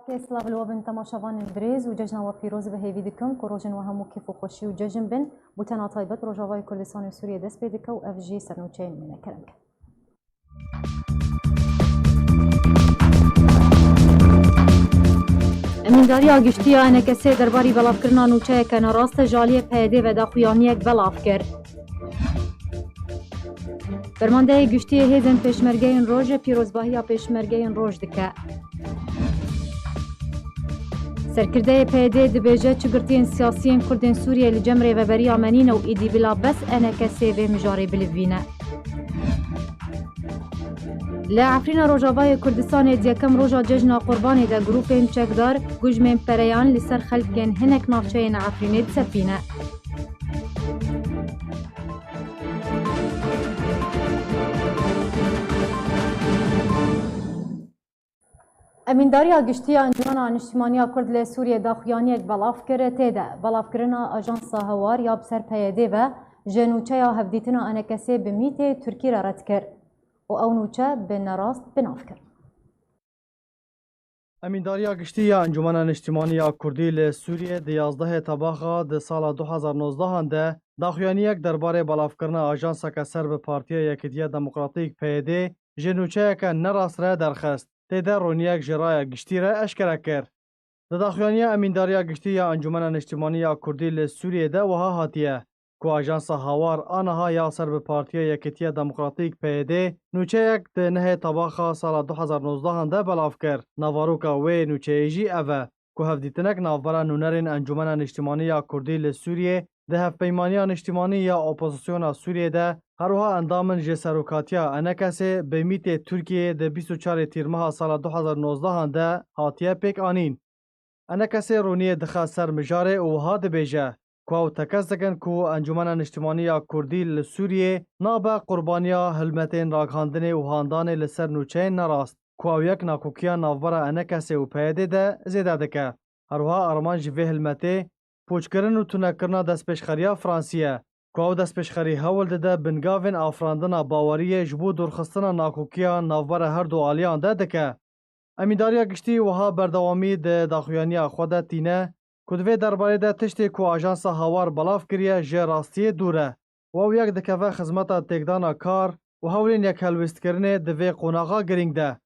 باركي سلاف الوبن تماشافان بريز وججنا وفيروز بهيفي دكم كروجن وهمو كيف وخوشي وججن بن بوتنا طيبت روجاواي كردستان وسوريا دس بيدك و اف جي سرنوچين من كلامك امينداريا گشتیا انکسه درباری بلاف کرنا نوچه که نراست جالی پیده و داخویانیک بلاف کرد. فرمانده گشتی هیزن پیشمرگین روژ پیروزباهی پیشمرگین روژ دکه. سرکرده پیده دبیجه چگرتین سیاسیین کردین سوریه لجمره و بری آمنین و ایدی بلا بس انکسه و مجاری بلوینه. لعفرین روجاوای کردستان دیکم روجا ججنا قربانی دا گروپین چکدار گوجمین پریان لسر خلقین هنک نافچین عفرینی دسپینه. امينداريا گشتیا انجمن اجتماعی کرد ل سوریه داخویانی یک بلاف کرده تیده بلاف کرنا آژانس هوار یا بسر پیاده و جنوچه یا هفدیتنا انکسی بمیت ترکی را رد کرد و اونوچه به نراست بناف کرد. امينداريا گشتیا انجمن اجتماعی کردی ل سوریه د 11 تباخا د سال 2019 ده داخویانی یک درباره بلاف کرنا آژانس که سرب پارتیا یکیتیا دموکراتیک پیاده جنوچه که نراست را درخست. تیده رونیک جرای گشتی را اشکره کرد. داخویانی امينداريا گشتیا انجمن اجتماعی کردی ل سوریه ده وها هاتیه که آژانس هوار آنها یا سرب پارتیا یکیتیا دموکراتیک پیاده نوچه یک ده نه تباخا سال 2019 ده بلاف کرد. نواروکا و نوچه ایجی اوه که هفدیتنک نافبرا نونرین انجمن اجتماعی کردی ل سوریه ده هفپیمانیان اجتماعی یا اپوزیسیون سوریه ده هروها اندامن جسروکاتیا انکسه به میت ترکیه ده 24 تیر ماه سال 2019 ده هاتیه پیک آنین. انکسه رونیه دخوا سر مجاره او ها ده بیجه که او تکس دکن که انجمن اجتماعی کردی لسوریه نابه قربانیا هلمتین راگهاندن او هاندان لسر نوچه نراست که او یک ناکوکیا نافبرا انکسه و پیده ده زیده دکه. هروها ارمان جوه هلمته پوچکرن و تونکرنا دست پیشخریا فرانسیه که او دست پیشخری هول ده بنگاوین آفراندنا باوریه جبو درخستنا ناکوکیا نافبرا هر دو آلیان ده دکه. امينداريا گشتي وها بردوامی ده داخویانی خود تینه کدوی درباره ده تشتی که آژانس هوار بلاف کریه جه راستی دوره و او یک دکوه خدمتا تکدانا کار و هولین یک هلوست کرنه دوی قوناغا گرینگ ده.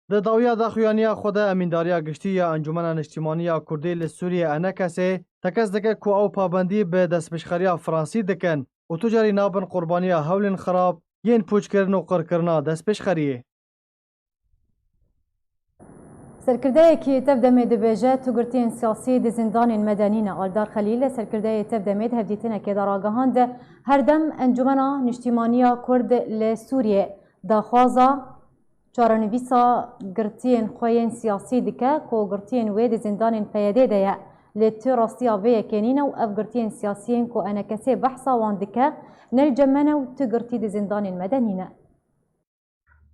ده داویا داخویانی خود امينداريا گشتي یا انجمن اجتماعی کردی لسوریه انکسه تکس دکه که او پابندی به دست بشخریا فرانسی دکن و تجاری نابن قربانی هولین خراب ین پوچ کرن و قرکرنا دست بشخریه. سرکرده کی تفدمه دبیجه تگرتین سیاسی د زندان مدنی آلدار خلیل سرکرده تفدمه هفدیتنه که در آگهان ده هر دم انجمن اجتماعی کرد ل سوریه داخوازا چارنویسا گرتین خوین سیاسی دکه که گرتین و د زندان پیاده ده لتی راستیا و کنین و اف گرتین سیاسیین که انکسی بحثا وان دکه نل جمنه و تگرتی د زندان مدنی نه.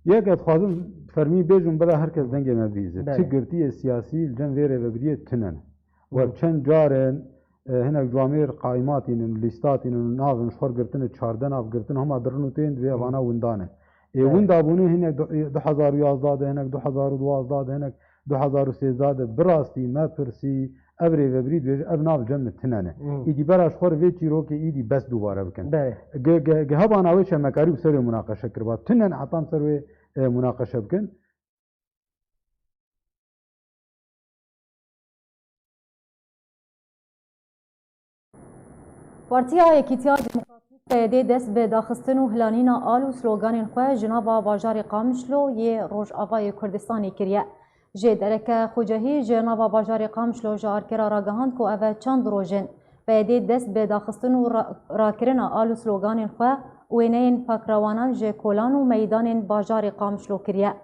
یک اتخاذم فرمی بیجون برای هر کس دنگ مبریزه چه گرتی سیاسی جن ویره و بریه تنن و چند جارن هنک جوامیر قائماتین لیستاتین ناون شخور گرتن 14 ناف گرتن هم درنو تین و وانا وندانه وندا بونه هنک 2011 هنک 2012 هنک 2013 براستی ما پرسی ابری و برید بیج اب ناف جمع تننه ایدی براش خور وی چیرو که ایدی بس دوباره بکن گهبان اوش مکاری بسر مناقشه کرد تنن عطام سر مناقشه بکن. پارتیا یکیتیا دموکراتیک پیاده دست به داخستن و هلانینا آل و سلوگان خواه جنابا باجار قامشلو یه روش آوای کردستانی کریه. جه درک خوجهی جنابا باجار قامشلو جار کرا راگهاند که اوه چند روژن پیاده دست به داخستن و راکرنا آل و سلوگان خواه وینین پاکروانان جه کولان و میدان باجار قامشلو کریه.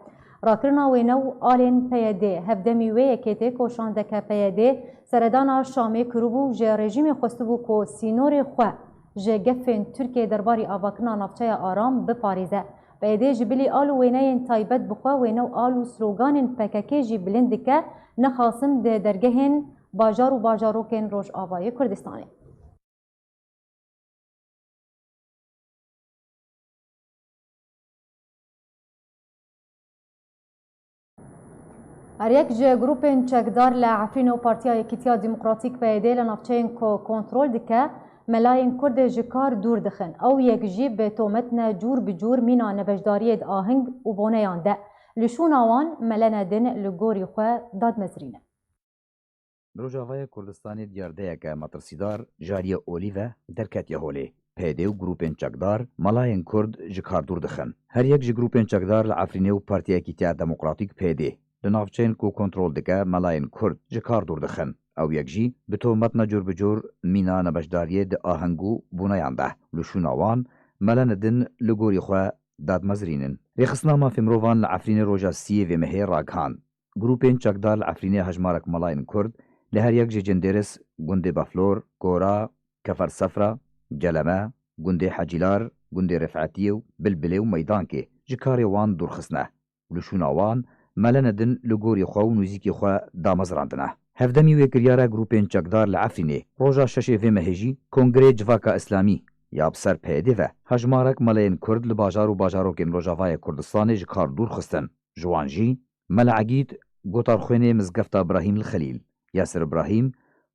راکرنا وینو آلین پیاده هفدمی وی یکیتی کوشاندک پیاده سردان شامی کروبو جه رژیم خستبو که سینور خواه جه گفین ترکیه درباری آواکنا نفچه آرام بپاریزه. پیاده جبلی آلو وینین تایبت بخواه وینو آلو سلوگان پککی جی بلندکه نخاسم ده درگهن باجار و باجاروکن روش آوای کردستانی. هریک جه گروپین چکدار لعفرین و پارتیا یکیتیا دیموکراتیک پیده لنافچین کو کنترل دکه ملاین کرد جکار دور دخن او یک جی به تومتنا جور بجور مینا نبشداریت آهنگ و بونه یانده لشون آوان ملنا دن لگوری خواه داد مزرینه. روجاوای کردستان دیاردەیەکە مەترسیدار ژاریە ئۆلیڤە دەرکەتیە هۆلێ پێدێ و گروپên چەکدار مەلایەن کورد ji کار دوور دخن هەریەک ji گروپên چەکدار لە ئەفرینێ و پارتیەکی تیا دەموکراتیک پێدێ li navçeyên ku kontrol dike melayên Kurd ji kar dûr dixin ew yek jî bi tohmetna cur bi cur mîna nebeşdariyê di aheng û bûneyan de li şûna wan melene din li gorî xwe dadmezrînin rêxistina mafê mirovan li Efrînê roja siyê vê mehê ragihan grûpên çekdar li Efrînê hejmarek melayên Kurd li her yek ji Cinderis, gundê Baflor, Gora, Kefer Sefra, Celeme, gundê Hecîlar, gundê Rifetiyê û Bilbilê û Meydankê ji karê wan dûrxistine li şûna wan melene din li gorî xwe û nûzîkê xwe damezrandine. Hevdemî wê kiryara grûpên çekdar li Efrînê roja şeşê vê mehê jî Kongrê Civaka İslamî ya bi ser peyedê ve hejmarek melayên Kurd li bajar û bajarokên Rojavayê Kurdistanê ji kar dûrxistin. Ji wan jî Melehegîd gotarxwênê mizgefta Ibrahîm li Xelîl, Yasir İbrahîm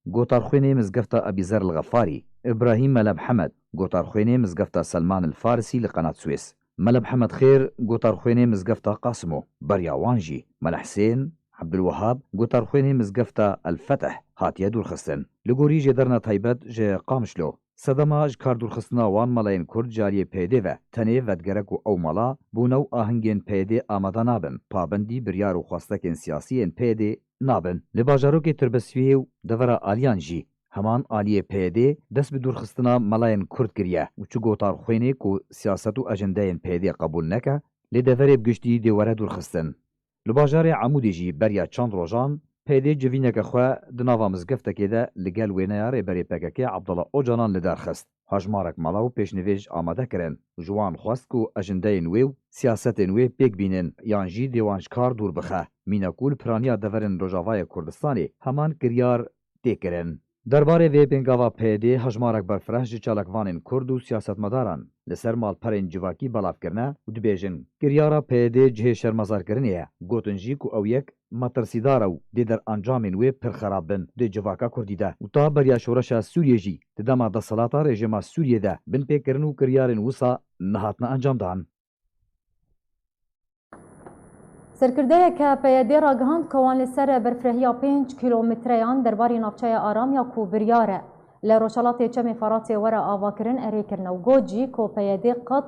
gotarxwênê mizgefta Ebîzer li Xefarî, İbrahîm Melebhemed gotarxwênê mizgefta Selman il Farisî li Qenat Suês, Melebhemed Xêr gotarxwênê mizgefta Qasimo, beriya wan jî Melehsên Abdulwehab gotarxwênê mizgefta El-Feteh hatiye dûrxistin. Li gorî jêderna taybet ji Qamişlo sedema ji kar dûrxistina wan melayên Kurd cariyê pêdê ve tenê vedgerek û ew mala bûne û ahingên pêdê amade nabin, pabendî biryar û xwestekên siyasî yên pêdê nabin. Li bajarokê Tirbesviyê û devera aliyan jî heman aliyê pêdê dest bi dûrxistina melayên Kurd kiriye û çi gotarxwênê ku siyaset û ajendeyên pêdê qebûl neke lê deverê bi giştî dê were dûrxistin. Li bajarê Amûdê jî beriya çand rojan pêdê civîneke xwe di nava mizgeftekê de li gel wêneya rêberê PKK Abdullah Öcalan li derxist. Hejmarek mala û pêşnivê ji amade kirin. Ji wan xwest ku ajendeyên wê û siyasetên wê pêk bînin yan jî dê wan ji kar dûr bixe. Mîna ku li piraniya deverên Rojavayê Kurdistanê heman kiryar tê kirin. Derbarê vê pêngava pêdê hejmarek berfireh ji çalakvanên Kurd û siyasetmedaran li ser malperên civakî belavkirine û dibêjin kiryara pêdê cihê şermezarkirinê ye. Gotin jî ku ew yek metirsîdar û dê deranjamên wê pir xerab bin dê civaka Kurdî de û ta beriya şoreşa Sûriyê jî di dema desalata rejima Sûriyê de bin pêkirin û kiryarên wisa nehatine encam dan. Serkirdeyeke peyedê ragihand ku wan li ser berfirehîya 5 kîlometreyan derbarê navçeya Aram ya ku biryar e li Rojhilatê Çemê Feratê were avakirin erê kirine û got jî ku peyedê qet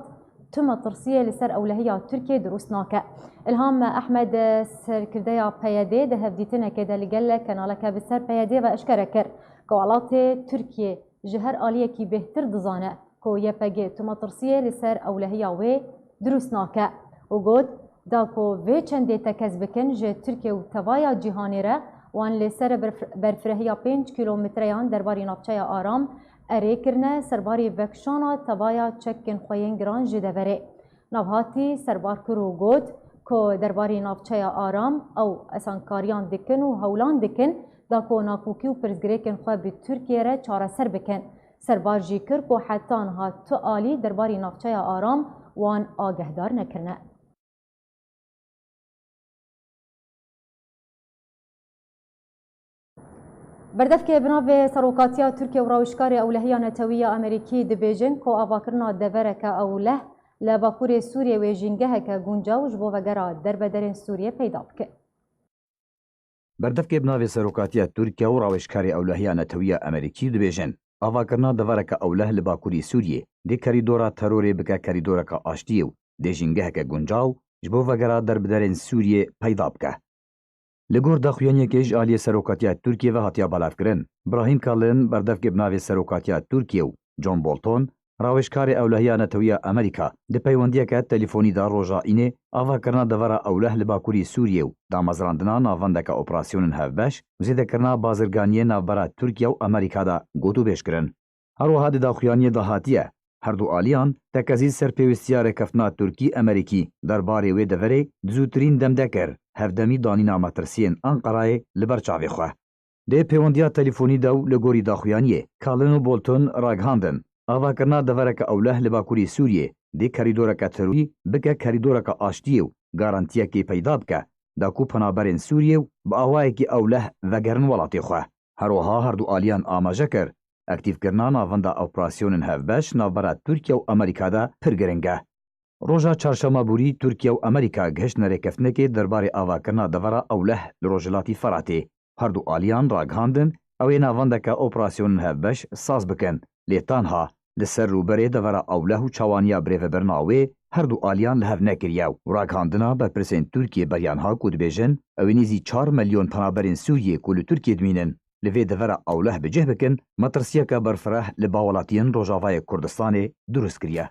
tu metirsiyê li ser ewlehiya Tirkiye durust nake. İlham Ehmed serkirdeya peyedê di hevdîtinekê de li gel kenaleke bi ser peyedê ve eşkere kir ku welatê Tirkiye ji her aliyekî bêhtir dizane ku YPG tu metirsiyê li ser ewlehiya wê durust nake û got da ku vê çendê tekez bikin ji Tirkiye û tevaya cîhanê re wan li ser berfirehîya 5 kîlometreyan derbarê navçeya Aram erê kirine serbarê vekşana tevaya çekên xweyên giran ji deverê. Navhatî serbarkir û got ku derbarê navçeya Aram ew esankariyan dikin û hewlan dikin da ku nakûkî û pirsgirêkên xwe bi Tirkiye re çareser bikin. Serbar jî kir ku heta niha tu alî derbarê navçeya Aram wan agehdar nekirine. بردفکê bi navê serokatiya Tirkiye û rawişkarê ewlehiya Netewî Amerîkî dibêjin ku avakirina devereke ewleh li bakurê Sûriyê wê jîngeheke guncaw ji bo vegera derbederên Sûriyê peyda bike. Berdevkê bi navê serokatiya Tirkiye û rawişkarê ewlehiya Netewî Amerîkî dibêjin avakirina devereke ewleh li bakurê Sûriyê dê kerîdora terorê bike kerîdoreka aştiyê û dê jîngeheke guncaw ji bo vegera derbederên Sûriyê peyda bike. Li gor daxuyaniyekê ji aliyê serokatiya Tirkiye ve hatiya belavkirin. Brahim Kalin berdevkê bi navê serokatiya Tirkiye û John Bolton rawişkarê ewlehiya Netewî Amerîka di peywendiyeke telefûnî da roja înê avakirina devera ewleh li bakurê Sûriyê û damezrandina navendeka operasyonên hevbeş û zêdekirina bazirganiyê navbera Tirkiye û Amerîka da got û bêj kirin. Her wiha di daxuyaniyê de hatiye her du aliyan tekezî serpêwîstiya rêkeftina Tirkî Amerîkî derbarê wê deverê di zûtirîn demde kir. Hevdemî danîna metirsiyên Enqerayê li ber çavê xwe. Dê pêwendiya telefûnî de û li gorî daxuyaniyê Kalin û Bolton ragihandin avakirina devereke ewleh li bakurê Sûriyê dê kerîdoreka terorî bike kerîdoreka aştiyê û garantiyekê peyda bike داکو پنابرên Sûriye bi awayekî ewleh vegerin welatê xwe. Herwiha her du aliyan amaje kir. Aktivkirina navenda operasyonên hevbeş navbera Tirkiye û Amerîka de pir giring e. Roja çarşemabûrî Tirkiye û Amerîka gihiştin rêkeftinekê derbarê avakirina devera ewleh li Rojhilatê Feratê. Her du aliyan ragihandin ew ê navendeke operasyonên hevbeş saz bikin. Lê tanha li ser rûberê devera ewleh û çawaniya birêvebirina wê her du aliyan li hev nekiriye û ragihandina berpirsên Tirkiye beriyan ha ku dibêjin ew ê nêzî 4 milyon penaberên Sûriyê ku li Tirkiye dimînin li vê devera ewleh bicih bikin, metirsiyeka berfireh li bawelatiyên Rojavayê Kurdistanê durust kiriye.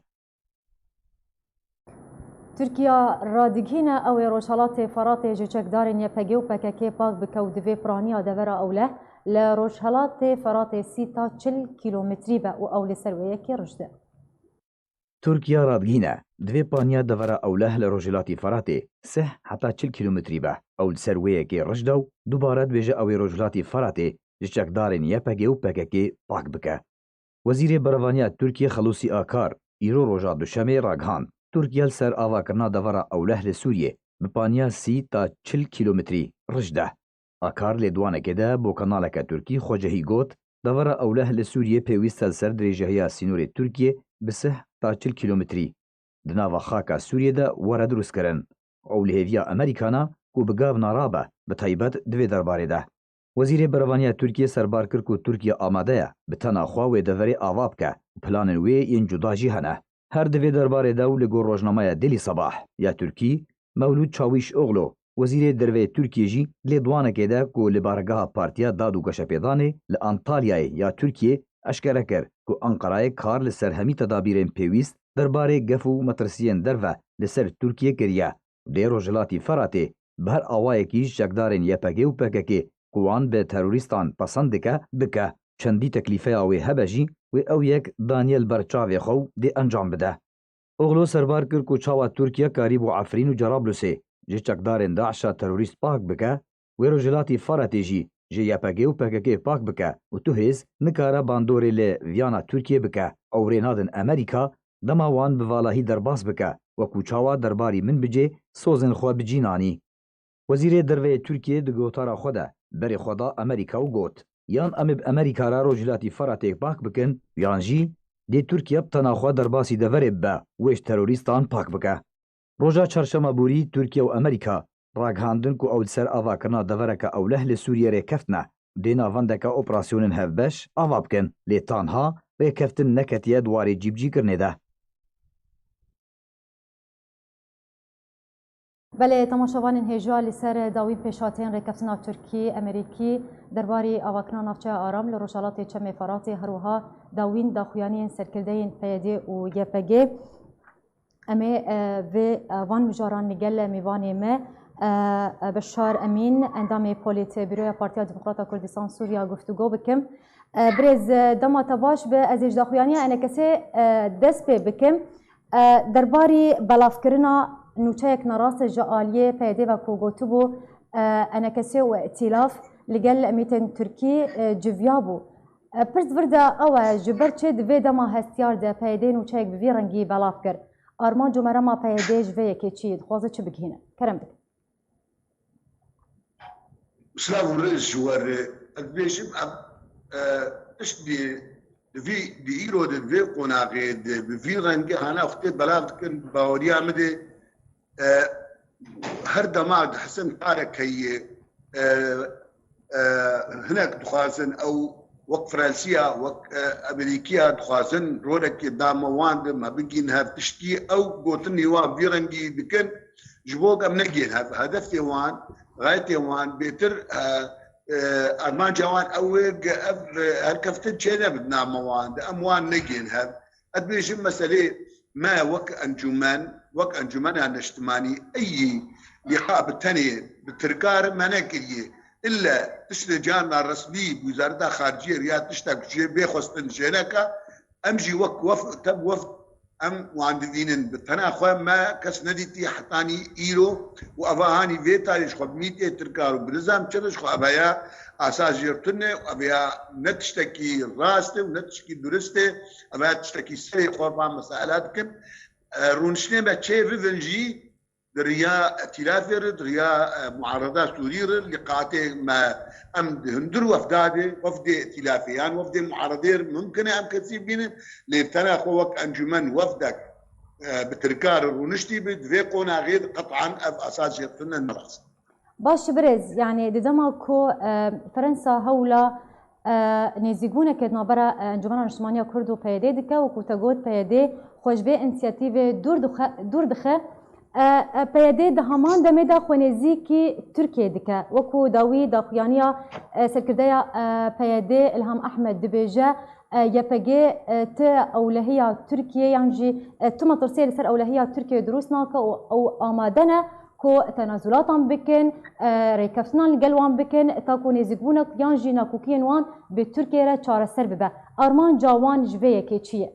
Tirkiya radigîne ew ê Rojhilatê Feratê ji çekdarên YPG û PKK pak bike û divê piraniya devera ewleh li Rojhilatê Feratê 40 kilometrî be û ew li ser wê yekê rijde. Tirkiya radgîne divê paniya devera ewleh li Rojhilatê Feratê 30 heta 40 kilometrî be. Ew li ser wê yekê rijde û dubare dibêje ew ê Rojhilatê Feratê ji çekdarên YPG û PKK pak bike. Wezîrê Berevaniya Tirkiye Xelûsî Akar îro roja duşemê ragihand. Tirkiye li ser avakirina devera ewleh li Sûriyê bi paniya 30 ta 40 kilometrî rijde. Akar lê dwanekê de bo kanaleka Tirkî xwecihî got devera ewleh li Sûriyê pêwîst e li ser dirêjehiya sînorê Tirkiye bi 30 ta 40 kilometrî. Di nava xaka Sûriyê de were durustkirin. Ew li hêviya Amerîkana ku bi gav narabe bi taybet divê derbarê de. Wezîrê Berevaniya Tirkiye serbar kir ku Tirkiye amade ye bi tena xwe wê deverê ava bike û planên wê yên cuda jî hene. Her divê derbarê de û li gor rojnamaya Delî Sabah ya Tirkî, Mewlûd Çavîşoğlu, wezîrê derveyê Tirkiye jî lê dwanekê de ku li bargeha Partiya Dad û Geşepêdanê li Antalyayê ya Tirkiye eşkere kir ku Enqerayê kar li ser hemî tedabîrên pêwîst derbarê gef û metirsiyên derve li ser Tirkiye kiriye. Lê Rojhilatê Feratê bi her awayekî ji çekdarên YPG û PKK ku wan bi terorîstan pesend dike bike. Çendî teklîfeya wê hebe jî wê ew yek Daniel ber çavê xwe û dê encam bide. Oğlu serbar kir ku çawa Tirkiye karî bû Efrîn û Cerablusê ji çekdarên Daişa terorîst pak bike, wê Rojhilatê Feratê jî ji YPG û PKK pak bike û tu hêz nikare bandorê li viyana Tirkiye bike. Ew rê nadin Amerîka dema wan bi valahî derbas bike wekû çawa derbarî min bicê sozên xwe bicînanî. Wezîrê derveyê Tirkiye di gotara xwe de berê xwe da Amerîka û got yan em ê bi Amerîka re Rojhilatê Feratê pak bikin yan jî dê Tirkiye bi tena xwe derbasî deverê bibe wê ji terorîstan pak bike. Roja çarşemabûrî Tirkiye û Amerîka ragihandin ku ew li ser avakirina devereka ewleh li Sûriyê rêkeftine dê navendeka operasyonên hevbeş ava bikin lê tanha rêkeftin neketiye dwarê cîbcîkirinê de. Belê temaşevanên hêja li ser dawîn pêşhatiyên rêkeftina Tirkî, Amerîkî derbarê avakirina navçeya aram li Rojhilatê Çemê Feratê herwiha dawîn daxuyaniyên serkirdeyên PYD û YPG em ê vê van mijaran li gel mêvanê me Beşar Emîn endamê Polîtbîroya Partiya Demokrata Kurdistan Sûriya guftûgo bikim. Birêz dema te baş be ez ê ji daxuyaniya enekesê dest pê bikim derbarê belavkirina nûçeyek narast ji aliyê PYD ve ku gotibû enekesê û îtilaf li gel emîtên Tirkî civiya bû. Pirs vir de ew e ji ber çê di vê dema hestiyar de PYD nûçeyek bi vî rengî belav kir. Armanc û merema PYD ji vê yekê çi dixwaze çi bigihîne? Kerem bikin. Slav û ji wer ez bêjim pişt di îro di vê qonaqê de bi vî rengî hane xwedê belav dikin baweriya me de her dema dihisin karekeyê hinek dixwazin ew wek Fransiya wek Amerîkiya dixwazin rolekê dama wan de me bigîn hev tiştî ew gotinê wan vî rengî dikin ji bo em negên hev hedefê wan gayetê wan bêtir armanca wan ew ev herkeftin çê nebid nama wan de em wan negên hev ez bêjim meselê me wek encumena niştimanî eyî liqa bi tenê bi tirkar me nekiriye illa tiştê carna resmî Wizareta Xariciyê ya tiştek jê bêxwestin jêneka em jî wek wef em wan didînin bi tena xwe me kes nedîtiye hetanî îro û evahanî vê tarî ji xwe mîtê tirkar û bi nizam çir ji xwe eveya asajiyirtin e eveya ne tiştekî rast e û ne tiştekî durist e eveya tiştekî serê xwe van mesele dikin rûniştinê me çê bibin jî دريا ائتلافر دريا معارضات سورير لقاعته ما ام هندر وفداده وفد ائتلافيان وفد معارضير ممكن ام كثير بين لتنا خوك انجمن وفدك بتركار ونشتي بدفيقونا غير قطعا اساس يقتلنا المرأس باش برز يعني دما كو فرنسا هولا نزیگونه که نابرا انجمن اجتماعی کرد و پیاده دکه و کوتاگوت پیاده خوشبه انسیاتیو دور دخه پیاده ده همان دمه ده خونزی که ترکیه دکه وکو داوی داخویانیا سرکرده پیاده الهام احمد دبیجه یپگه تا اولهیه ترکیه یعنی تو مطرسیه لسر اولهیه ترکیه دروس ناکه او آمادنه کو تنازلاتان بکن ریکفتنان لگلوان بکن تا کو نزیگبونه یان جی ناکوکین وان به ترکیه را چاره سر ببه آرمان جوان جویه که چیه؟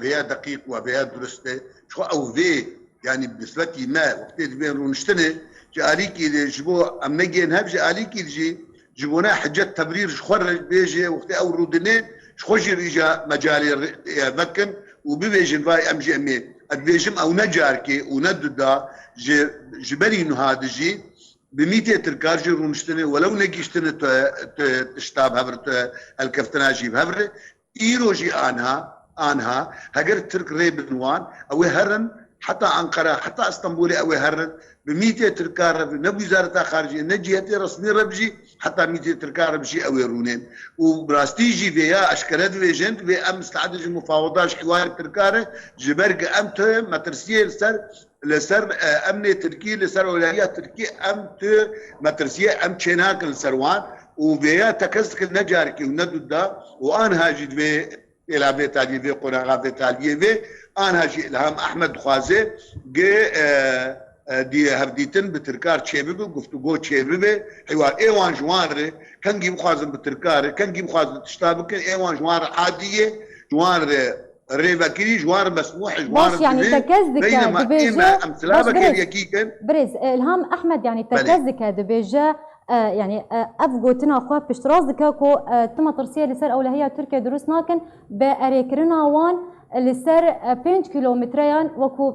بيا دقيق وبيا درسته شو او في يعني بالنسبه ما وقت اللي رونشتنه جاريكي جبو امنجين هب جاريكي جي جبونا حجه تبرير خرج بيجي وقت او رودنين خوجي رجا مجالي مكن وبيجن باي ام جي امي ادبيجم او نجاركي ونددا جبري انه هذا جي بميتة تركار جي رونشتنه ولو نجيشتنه تشتاب هبرت الكفتناجي بهبره إيروجي آنها هجر ترك ريبنوان أو هرن حتى أنقرة حتى اسطنبول أو هرن بميتة تركار نبي وزارة خارجية نجيتي رسمي ربجي حتى ميتة تركار بشي أو رونين وبراستيجي فيها أشكالات فيجنت في أمس تعدج المفاوضات حوار تركاره جبرق أمت مترسية لسر أمني تركي لسر ولايات تركي أمت مترسية أم تشيناك لسروان وبيا تكسك النجاركي وندودا وأنا هاجد في إلى بيت علي في قناة بيت علي في أنا هاجي إلهام أحمد خوازي جي دي هفديتن بتركار تشيبي وقفتو جو تشيبي حوار إيوان جوار كان جيب خوازن بتركار كان جيب خوازن تشتابك إيوان جوار عادية جوار ريفاكيري جوار مسموح جوار باش يعني تكزدك بينما إما أمثلابك يكيكن برز إلهام أحمد يعني تكزدك دبيجة يعني افغوتنا خو بشتراز دكاكو تم ترسيه لسر اولهيه تركيا دروس ناكن باريكرنا وان لسر 5 كيلومتريان وكو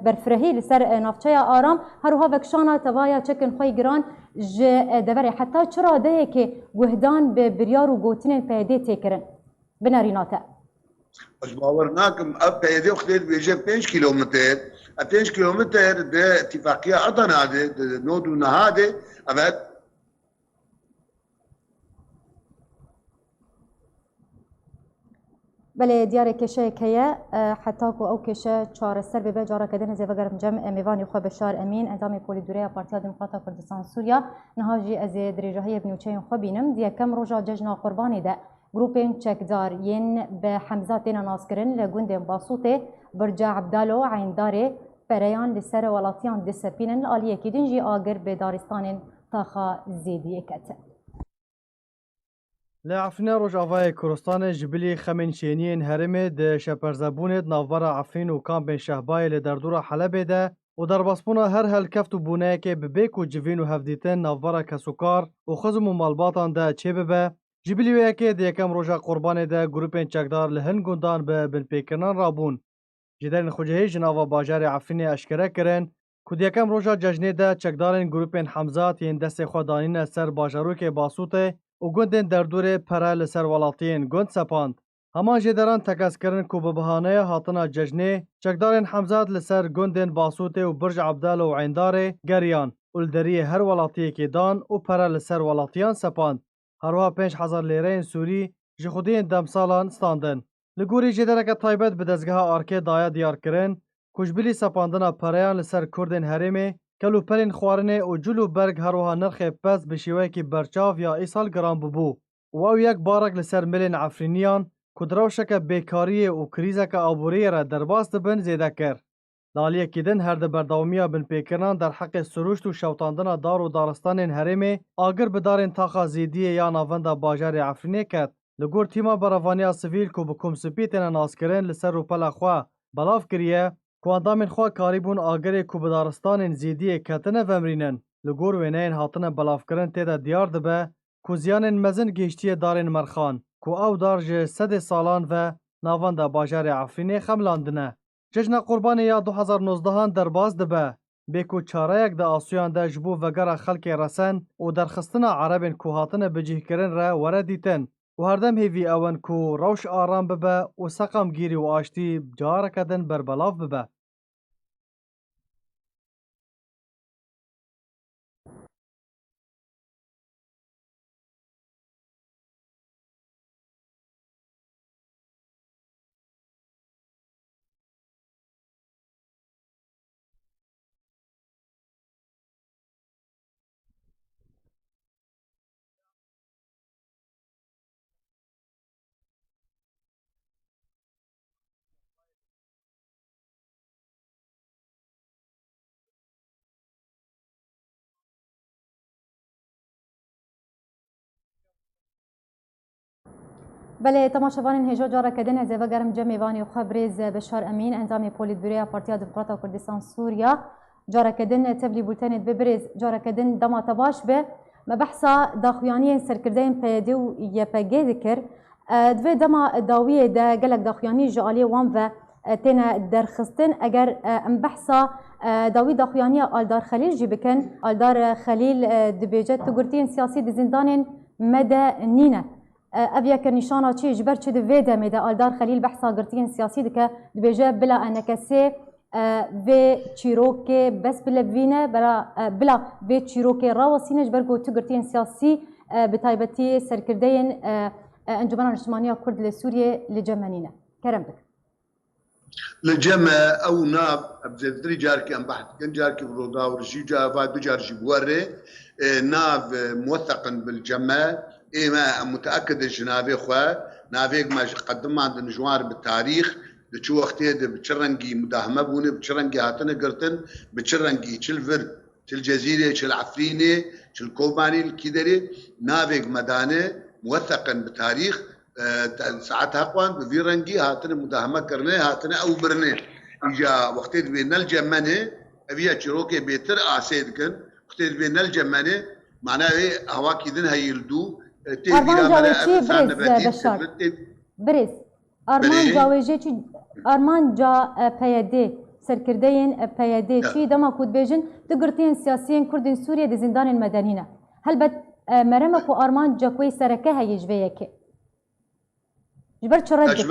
برفرهي لسر نافچيا آرام هروها وكشانا توايا چكن خوي جران ج دبري حتى چرا ده كي وهدان ببريار وغوتين پیدي تكرن بناريناتا باورناكم اب پیدي وقتين بيجي 5 كيلومتر 5 كيلومتر ده اتفاقيه اضنا ده نودو نهاده ابد بله دیار کشه کیه حتی کو او کشه چهار سر به جاره کدن زیبا گرم جمع میوانی خو بشار امین انظام پولی دوره پارتیا دموکرات کردستان سوریا نهاجی از درجه بنوچه خو بینم دی کم روزا جشن قربانی ده گروپین چکدار ین به حمزاتین ناسکرین لگوند باسوته برجا عبدالو عینداره پریان لسر ولاتیان دسپینن آلیه کی دنجی آگر به دارستان تاخا زیدیه کته لعفنا رجعوای کردستان جبلی خمینشینین هرمه ده شپرزبونت ناوبرا عفرین و کامبین شهبای لدردورا حلبه ده و در باسپونا هر هل کفت و بونه که ببیک و جوین و هفدیتن ناوبرا کسوکار و خزم و مالباتان ده چه ببه جبلی ویکه ده یکم رجع قربان ده گروپین چکدار لهن گندان به بلپیکنان رابون جدرین خوجهی جناوا باجار عفرین اشکره کرن کد یکم رجع ججنه ده چکدارن گروپین حمزات ین دست خودانین سر باجارو که باسوته و گندن در دور پره لسر ولاتین گند سپاند. همان جدران تکس کرن کو به بهانه هاتنا ججنه چکدارن حمزات لسر گندن باسوته و برج عبدال و عینداره گریان. اولدری هر ولاتی که دان و پره لسر ولاتیان سپاند. هروها 5000 لیره سوری جخودین دمسالان ستاندن. لگوری جدرک تایبت به دزگاه آرکه دایا دیار کرن کجبیلی سپاندنا پریان لسر کردن هرمه کلو پلین خوارنه و جلو برگ هروها نرخ پس بشیوه که برچاو یا ایسال گرام ببو و او یک بارک لسر ملین عفرینیان کدروشک بیکاری و کریزک آبوری را درباست بن زیده کر. لالیه کدن هر دبرداومیا بن پیکران در حق سروشت و شوتاندن دار و دارستان هرمه آگر بدارن تاخا زیدیه یا ناوند باجار عفرینه کد. لگور تیما براوانیا سویل کو بکم سپیتن ناسکرین لسر رو پلا خواه بلاف کریه کواندامن خوا کاریبون آگری کو بدارستان زیدی کتنه ومرینن لگور وینین هاتنه بلاف کرن تیدا دیار دبه کو زیانن مزن گشتی دارن مرخان کو او دارج 100 سالان و ناواندا باجار عفرینه خملاندنه Cejna Qurbanê ya 2019 derbas dibe bê ku çareyek di Asûyan de ji bo vegera xelkê resen û derxistina Erebên ku hatine bicihkirin re were dîtin û herdem hêvî ew in ku rewş aram bibe û seqamgirî û aştî careke din berbelav bibe. بله تماشاوان هجا جارا کدن از وگرم جمع وانی و خبرز بشار امین انجام پولیت بوری پارتیا دموکرات کردستان سوریا جارا کدن تبلی بولتن ببرز جارا کدن دما تباش به مبحثا داخویانی سرکردین پیدی و یپگی ذکر دوی دما داویه ده گلک داخویانی جالی وان و تینا درخستن اگر مبحثا داوی داخویانی آلدار خلیل جی بکن آلدار خلیل دبیجت تگرتین سیاسی دزندان مدنینه اویا که نشانه چی جبر چه دوی دمه ده آلدار خلیل بحثا گرتین سیاسی دکه دبیجه بلا انکسی و چیروکه بس بلا بینه بلا و چیروکه راوسینه جبر گو تو گرتین سیاسی بتایبتی سرکردین انجمن اجتماعی کرد لسوریه لجمنینه کرم بک لجمع او ناب ابزدري جاركي ام بحث كان جاركي برودا ورشي جا فاد جارشي بوري ناب موثقا بالجمع ايما متاكد الجنابي خوا نافيق ما قدم عند نجوار بالتاريخ دشو وقتي بتشرنجي مداهمه بوني بتشرنجي هاتنا قرتن بتشرنجي تشلفر الجزيره تشل عفرينه تشل كوباني الكيدري نافيق مدانه موثقا بالتاريخ ساعتها قوان بفيرنجي هاتنا مداهمه كرنه هاتنا او برنه اجا وقت بين الجمنه ابيا شروكي بيتر اسيدكن وقت بين الجمنه معناه هواكي دن هيلدو ارمان جاويجي بريز بشار بريز ارمان جاويجي ارمان جا بيدي سركردين بيدي شي دما كود بيجن دقرتين سياسيين كردين سوريا دي زندان المدنينه هل بد مرمك وارمان جا كوي سركه هيجبيك جبرت شو ردك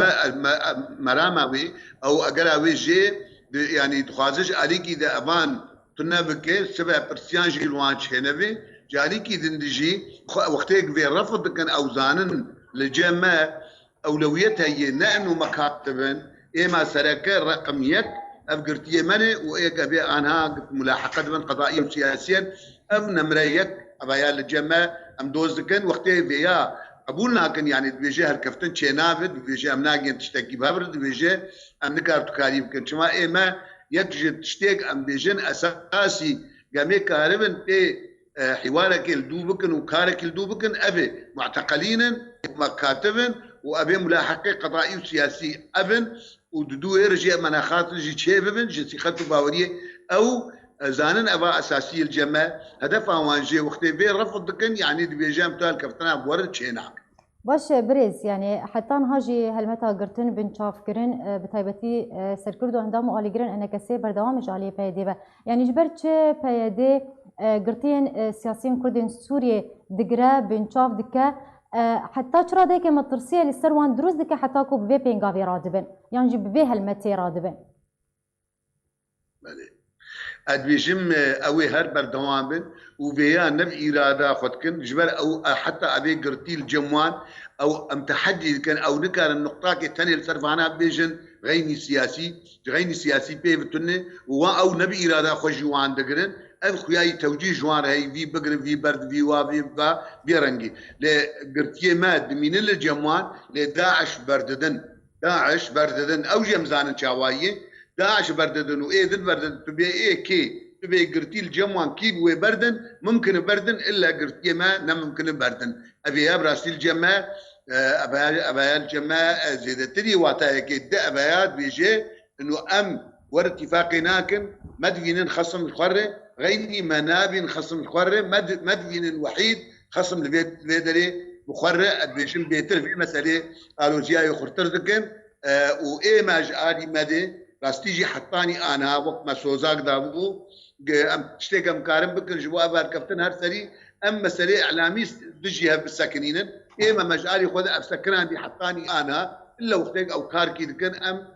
مراموي او اقراوي جي يعني تخازج عليكي ده افان تنابك سبع برسيان جي الوانش هنبي جاليكي دندجي وقتك في رفض كان اوزانن لجمع اولويتها هي نانو مكاتبن اما سركه رقم يك افقرتيه مني وايك ابي انها ملاحقه من قضائيا وسياسيا ام نمريك ابايا للجمع ام دوزكن وقتها فيها قبولنا كان يعني دبيجي هركفتن تشينافد دبيجي امناجين تشتكي بابر دبيجي ام نكارتو كاريب كن شما ايما يكجي تشتيك ام بيجن اساسي قامي كاربن بي حوارك الدوبكن وكارك الدوبكن ابي معتقلين مكاتبن وابي ملاحقي قضائي وسياسي ابن ودو يرجع مناخات جي تشيبن جي خطو باوريه او زانن ابا اساسي الجماعه هدفها وانجي وقت بي رفض كن يعني دبيجام تال كفتنا بورد شيناك باش بريز يعني حتى هاجي هلمتا قرتن بن شافكرن بتايبتي سركردو عندهم اليجرن انك سي بردوامج عليه بيدي يعني جبرت بيدي قرتين سياسيين كردين سوريا دقرا بن شاف دكا حتى ترى ديك مترسيه للسروان دروز دكا حتى كو بي بينغافي رادبن يعني جيب بها المتي رادبن ادبيجم اوي هر بردوام بن وبيا نب اراده خدكن جبر او حتى ابي قرتي الجموان او ام تحدي كان او نكر النقطه الثانيه السرفانا بيجن غيني سياسي بي بتني او نبي اراده خجوان دقرن اب خوياي توجيه جوان هي في بقر في برد في وافي با بيرنجي لقرتي ماد من الجموان لداعش برددن او جمزان شاوايه داعش برددن وايدن برددن تبي ايه كي تبي قرتي الجموان كي بوي بردن ممكن بردن الا قرتي ما ممكن بردن ابي براسي الجماعه ابايا الجماعه زيدتني واتا كي ابايات بيجي انه وارتفاقناكن مدفين خصم القرة غيني منابين خصم القرة مدفين وحيد خصم الفيدري بقرة ادبيشن بيتر في مسألة قالوا جاي خرطر ذكن وايه ماج آدي مدي راستيجي حطاني انا وقت ما سوزاك دابو ام تشتيك ام كارم بكن جوا ابار كفتن هر سري ام مسألة اعلامي دجيها بالساكنين اما مجالي خذ افسكران دي حطاني انا الا وقتك او كاركي دكن ام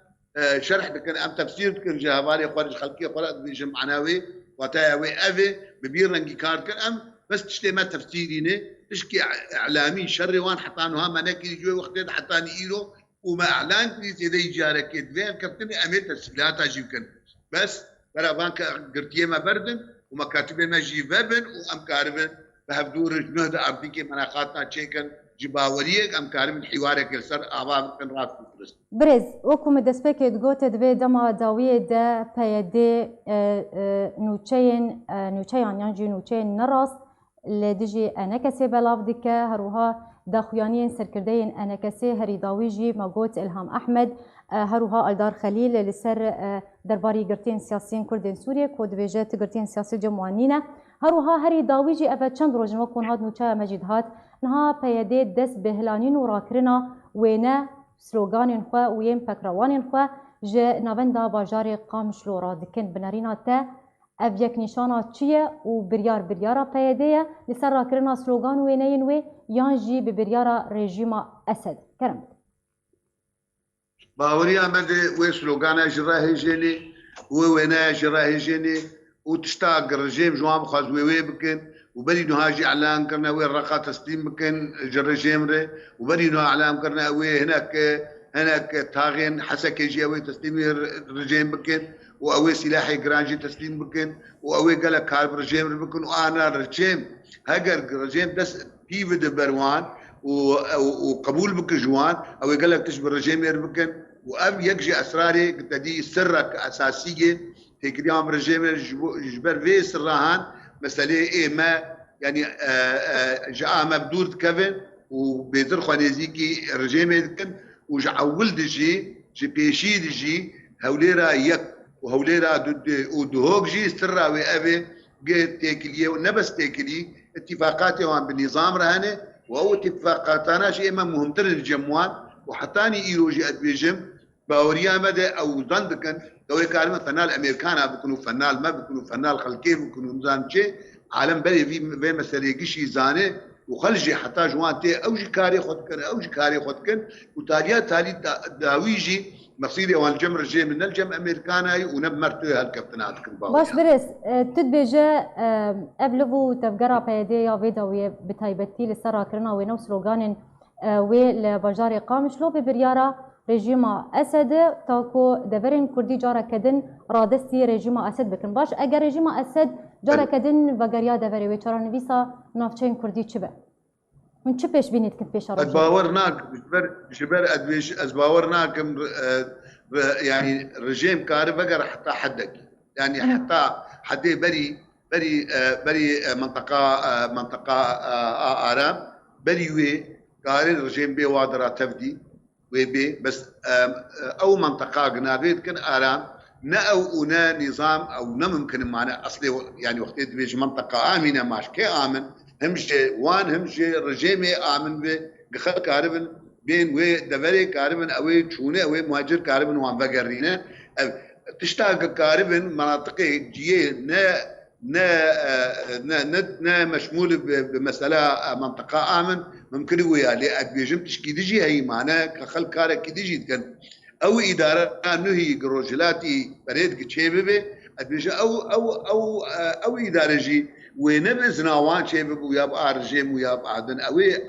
شرح دكن ام تفسير دكن جهباري خارج خلقيه خلق بيجم معناوي وتاوي افي ببيرنجي كاركن ام بس تشتي ما تفسيرينه تشكي اعلامي شر وان حطانو ها مناكي جوي وقت حطاني ايلو وما اعلان كريس يدي جارك دفين كابتني امير تسجيلات اجيب كن بس برا بانك قرتيه ما بردن وما كاتبه ما جي فبن وام كاربن بهبدور جنود ابديكي مناقاتنا تشيكن جباوريك ام كاربن حوارك السر ابا كن راس برز وكم دسبكت جوت دبي دما داويه دا بيدي نوتشين يانجي نوتشين نراس لدجي انكسي بلاف دكه هروها داخوانين سركردين انكسي هري داويجي ماغوت الهام احمد هروها الدار خليل لسر درباري قرتين سياسيين كردين سوريا كود فيجات قرتين سياسي جموانينا هروها هري داويجي افا چند روز وكون هاد نوچا مجيد هات نها بيدي دس بهلانين وراكرنا وينا سلوغانين خوا ويم بكروانين خوا جه ناوندا باجاري قامشلو را دكن بنارينا تا اف یک نشانه چیه و بریارا پیدایه لسر را کرنا سلوگان وینین و یان جی به بریارا رژیم اسد کرم باوري أمد وسلوغانا جراهي جيني ووينا جراهي جيني وتشتاق الرجيم جوام خاز وي بكن وبري نهاجي اعلان كرنا وين رقا تسليم بكن الرجيم ري وبري نو اعلان كرنا وي هناك تاغين حسك يجي وي تسليم الرجيم بكن واوي سلاحي جراجي تسليم بكن واوي قال كارب رجيم بكن وانا الرجيم هاجر الرجيم بس كيف دبروان وقبول بك جوان او قال لك تشبه الرجيم بكن واب يجي اسراري تدي سرك اساسيه تكريام رجيم جبر في سرهان مساله ايه ما يعني جاء مبدود كفن وبيدر خوانيزيكي رجيم كن وجعول دجي جي بيشي دجي هوليرا يك وهوليرا ودهوك جي سرا وابي جيت تاكليه ونبس تاكلي اتفاقاتي وان بالنظام رهانه وهو اتفاقاتنا شيء ما مهمتر الجموان وحطاني ايروجي ادبيجم باوريا مدى او ضندكن دوي كارما فنال امريكانا بيكونوا فنال ما بيكونوا فنال خلقي بيكونوا نظام شيء عالم بلي في مسألة قشي زانه وخلجي حتى جوان تي اوجي كاري خدكن وتاليا تالي داويجي مصيري وان جم رجي من الجم امريكانا ونبمرتو هالكابتنات كن باش بريس تدبيجا ابلغو تفقرا بيديا فيداوية بتايبتي لسرا كرنا وينو سلوغان ولبجاري قامشلو ببريارا رژیم اسد تاکو دورین کردی جارا کدن رادستی رژیم اسد بکن باش اگر رژیم اسد جارا کدن و گریا دوری و چرا نویسا نافچین کردی چه به من چه پیش بینید که پیش رژیم باورناك جبر ادويش از باورناك يعني رژیم کار بقر حتى حدك يعني حتى حدي بري منطقه آرام بري وي كار رژیم بي وادرا تفدي ويبي بس او منطقه جنابيت كن ارام نا او نا نظام او نا ممكن معنا اصلي يعني وقت بيجي منطقه امنه ماش كي امن همشي وان همشي رجيمي امن بخل كاربن بين وي دبري كاربن اوي شونه اوي مهاجر كاربن وان بقرينا تشتاق كاربن مناطقي جي نا مشمول بمساله منطقه امن ممكن ويا اللي بيجم تشكي دجي هي معناه كخل كارك دجي كان او اداره نهي جروجلاتي بريد كتشيبه ادبيجا او اداره جي ونبز ناوان شيبه ويا بارجيم ويا بعدن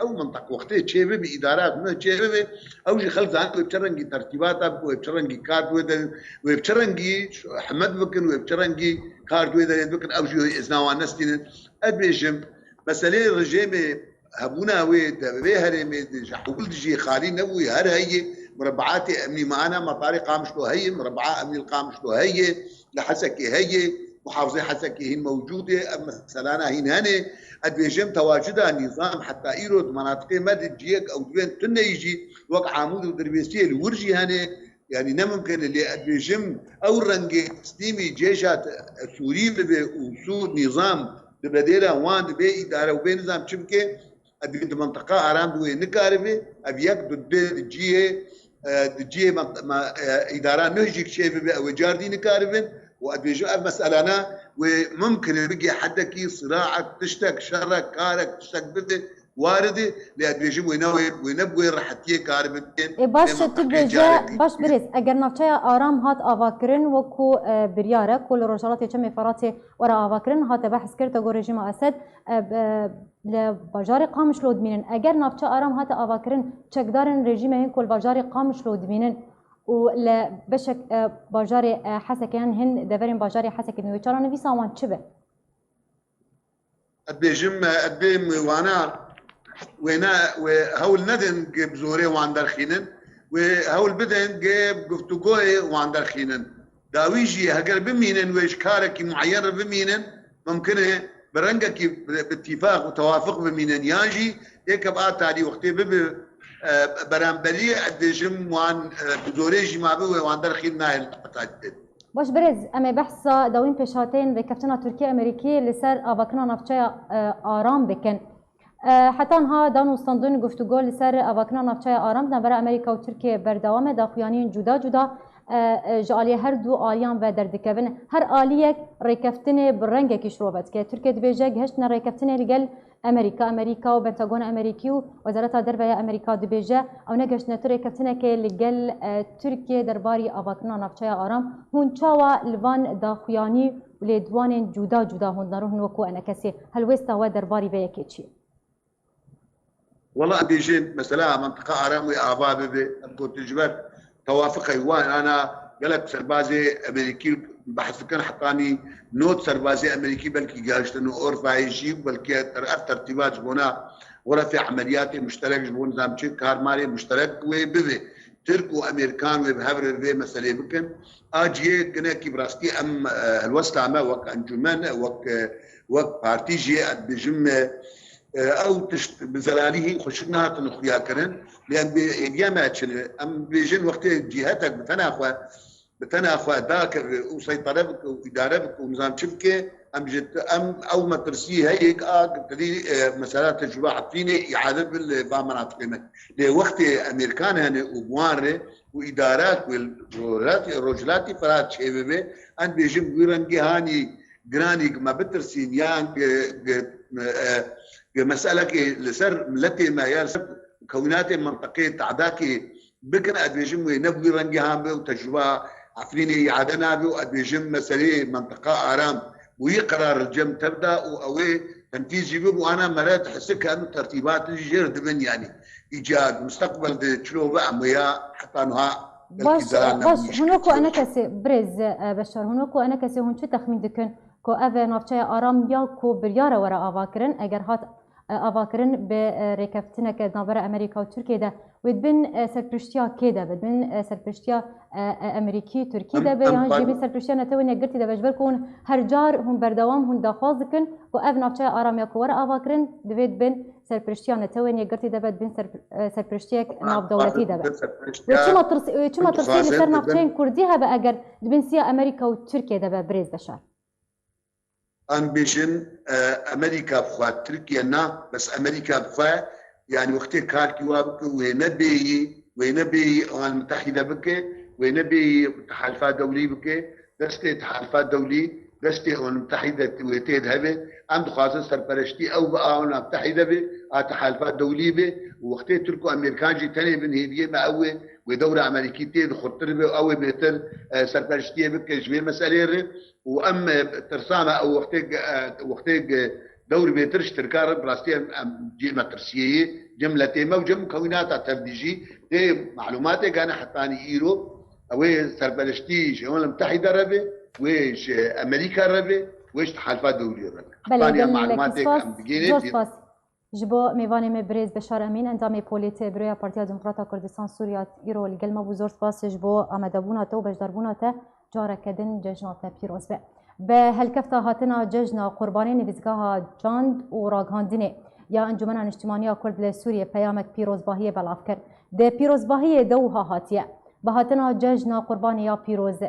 او منطقه وقتي تشيبه بادارات ما تشيبه او جي خلف عنك بترنجي ترتيبات وبترنجي كارد وبترنجي حمد بكن وبترنجي كارد بكن او جي ازناوان نستين ادبيجم مساله الرجيم هبونا وي دبي هرمي حول جي خالي نوي هر هي مربعات امني معنا مطاري قامشلو هي مربعات امني القامشلو هي لحسكي هي محافظه حسكي هي موجوده مثلا هنا ادبيجم تواجدها النظام حتى ايرود مناطق مد جيك او دوين تن يجي وقع عمود ودربيسيه الورجي هنا يعني نا ممكن اللي ادبيجم او رنجي تسليمي جيشات سوري وسود نظام بديرا وان بي اداره وبي نظام شبكه ابي منطقه ارام دوي نكاربه ابي يك ضد جيه دجي ما اداره نهجك شيء او جاردين كاربن وادبيجو مسالنا وممكن بقي حدك صراعك تشتك شرك كارك تشتك بده وارده لادبيجو وينبوي راحتيه كاربن باش تبجا باش بريز اگر نافچه آرام هات آواکرین وکو بریاره کل روجالات چم فراتی ورا آواکرین هات بحث کرد گو رژیم اسد لباجار قامشلو دمینن اگر نافچه آرام هات آواکرین چکدارن رژیم هن کل باجار قامشلو دمینن و لبشك باجار حسكان هن دفرين باجار حسكان ويشارا نفيسا وان تشبه ادبيجم ادبيم وانا وينا وهول ندن جيب زوري وان درخينن وهول بدن جيب قفتوغوي وان درخينن داويجي هقر بمينن ويش كارك معين بمينن ممكن برنجك باتفاق وتوافق بمينن ياجي هيك بقى تالي وقتي برانبري ادبيجم وان زوري ما بو وان درخين نايل باش برز اما بحثا داوين بشاتين بكفتنا تركيا امريكي لسر افاكنا نافچه آرام بكن حتى ها دانو استندون گفتگو لسر افاکنا نافچه آرام دنبر امریکا و ترکیه بردوام داخویانین جدا جدا جالی هر دو آلیان و دردکبن هر آلیک ریکفتن برنگ کشروبت که ترکیه دبیجه گهشتن ریکفتن لگل امریکا و پنتاگون امریکی و وزارت درباره امریکا دبیجه او نگهشتن ریکفتن که لگل ترکیه درباری افاکنا نافچه آرام هون چاوا لوان داخویانی و لیدوان جدا جدا هون نروهن وکو انکسی هلوستا و درباری به یکی چی والله بيجين مثلا منطقه عرامي ابابه قلت جبت توافق ايوان انا قالت سربازي امريكي بحث كان حطاني نوت سربازي امريكي بلكي قالت انه اورفا يجي بلكي ترتيبات جبونا ورفع عمليات مشترك جبون زامتشي كارماري مشترك وبذي ترك وامريكان وبهبر في مساله بكن اجي كنا كي براستي ام الوسطى وك انجمن وك بارتي جي بجم او بزلاله خشنا تنخيا كرن لان بيامات ام بيجن وقت جهتك بتناخوا ذاكر وسيطرتك وادارتك ونظام شبكه ام جت ام او ما ترسي هيك تدي مسارات تجربه حطيني اعاده بالمناطق لوقت امريكان هنا وبوانره وادارات والرجلات فرات شبابه ان بيجن ويرنجي هاني جراني ما بترسين يان مسألة لسر ملتي ما يرسب مكونات منطقية تعداكي بكنا أدبيجم ونبوي رنجها وتجربة عفريني عادنا بو أدبيجم مسألة منطقة آرام ويقرار الجم تبدأ وأوي تنفيذ بو وأنا مرات حسك أنه ترتيبات جرد من يعني إيجاد مستقبل تشلو بقى ويا حتى أنها باش هناكو أنا كسي بريز بشار هناكو أنا كسي هون شو تخمين دكن كو أفا نافچه آرام یا کو بریاره ورا آواکرن اگر هات آواکرن به ریکفتنه که نابر امریکا و ترکیه ده ودبن سرپرشتیا که ده بدبن سرپرشتیا امریکی ترکیه ده بیان جیبی سرپرشتیا نتوانی گرتی ده بجبر کن هر جار هم بردوام هم دخواز کن و اف نافچه آرام یا کو ورا آواکرن دوید بن سرپرشتیا نتوانی گرتی ده بدبن سرپرشتیا ناب دولتی ده و چما ترسی لسر نافچه کردی ها به اگر دبن سیا امریکا و ترکیه ده بريز بشار ان بيجن امريكا بخوا تركيا نا بس امريكا بخوا يعني وقت كاركي وابك وينبي الامم المتحده بك وينبي تحالفات دولي بك دستي تحالفات دولي دستي الامم المتحده ويتيد هبه عند خاصه سرپرشتي او الامم المتحده به تحالفات دولي به وقت تركو امريكان جي تاني بن هديه ما قوي ودوله امريكيه خطر به قوي بيتر سرپرشتي بك جميع مسائل واما ترسانه او وقتك دوري بيترش تركار براستي جيمه ترسيه جملتي موجم مكونات تفديجي دي معلوماتي كان حطاني ايرو او سربلشتي الامم المتحده ربي ويش امريكا ربي ويش تحالفات دوليه ربي حطاني معلوماتي كان بيجيني جبو میوانی مبرز بشار امین اندام پولیتی بروی پارتیا دموکراتا کردستان سوریا ایرو لگلما بزرگ باس جبو آمدابونا تو بجداربونا تا جاره کدن جشنا تا پیروز به هلکفتا هاتنا جشنا قربانی نویزگاه جاند و راگهاندنه یا انجمن اجتماعی کرد لسوریه پیامک پیروزباهی بلاف کرد ده پیروزباهی دوها هاتیه به هاتنا جشنا قربانی یا پیروز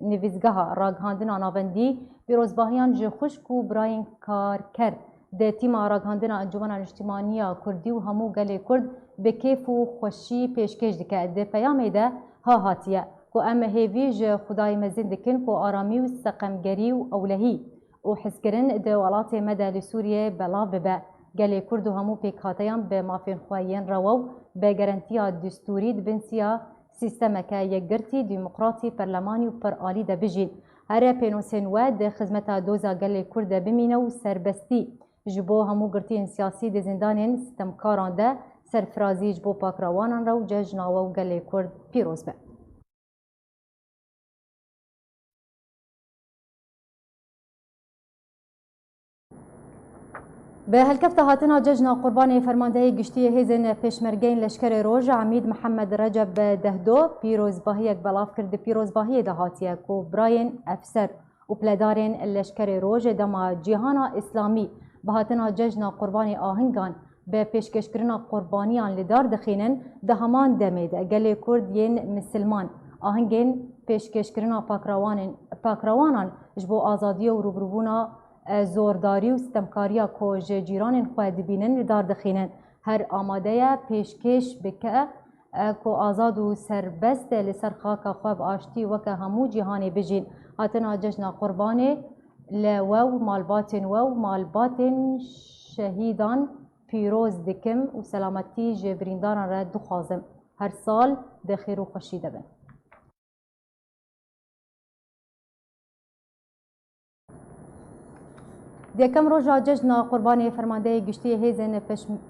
نویزگاه راگهاندنا ناوندی پیروزباهیان جه خشک و براین کار کرد ده تیم راگهاندنا انجمن اجتماعی کردی و همو گله کرد به کیف و خوشی پیشکش دکه ده پیام ده ها هاتیه کو ام هیویج خدای مزین دکن کو آرامی و سقمگری و اولهی و حسکرن ده ولات مده لسوریه بلا ببه گلی کرد و همو پیک هاتیان به مافین خواهین رو به گرانتیا دستوری دبنسیا سیستم که یکگرتی دموکراتی پرلمانی و پرآلی ده بجید هر پینوسین و ده خدمت دوزا گلی کرد بمینه و سربستی جبو همو گرتین سیاسی ده زندانین ستمکاران ده سرفرازی جبو پاکروانان رو ججناوه و گلی کرد پیروز به. به هلکفت هاتنا ججنا قربانی فرماندهی گشتی هیزن پیشمرگین لشکر روژ عمید محمد رجب دهدو پیروزباهی بلاف کرد پیروزباهی دهاتیه کو براین افسر و پلدارین لشکر روژ دما جهانا اسلامی به هاتنا ججنا قربانی آهنگان به پیشکشکرنا قربانیان لدار دخینن ده همان دمیده گلی کردین مسلمان آهنگین پیشکشکرنا پاکروانان جبو آزادی و روبروبونا زورداری و ستمکاریا کو جیران خود بینن دار دخینن هر آماده پیشکش بکه کو آزاد و سربست لسر خاک خواب آشتی و که همو جهانی بجین هاتنا ججنا قربانی لو مالباتن شهیدان پیروز دکم و سلامتی جبرینداران را دخوازم هر سال بخیر و خوشی دبن. دیکم روژا ججنا قربانی فرمانده گشتی هیزن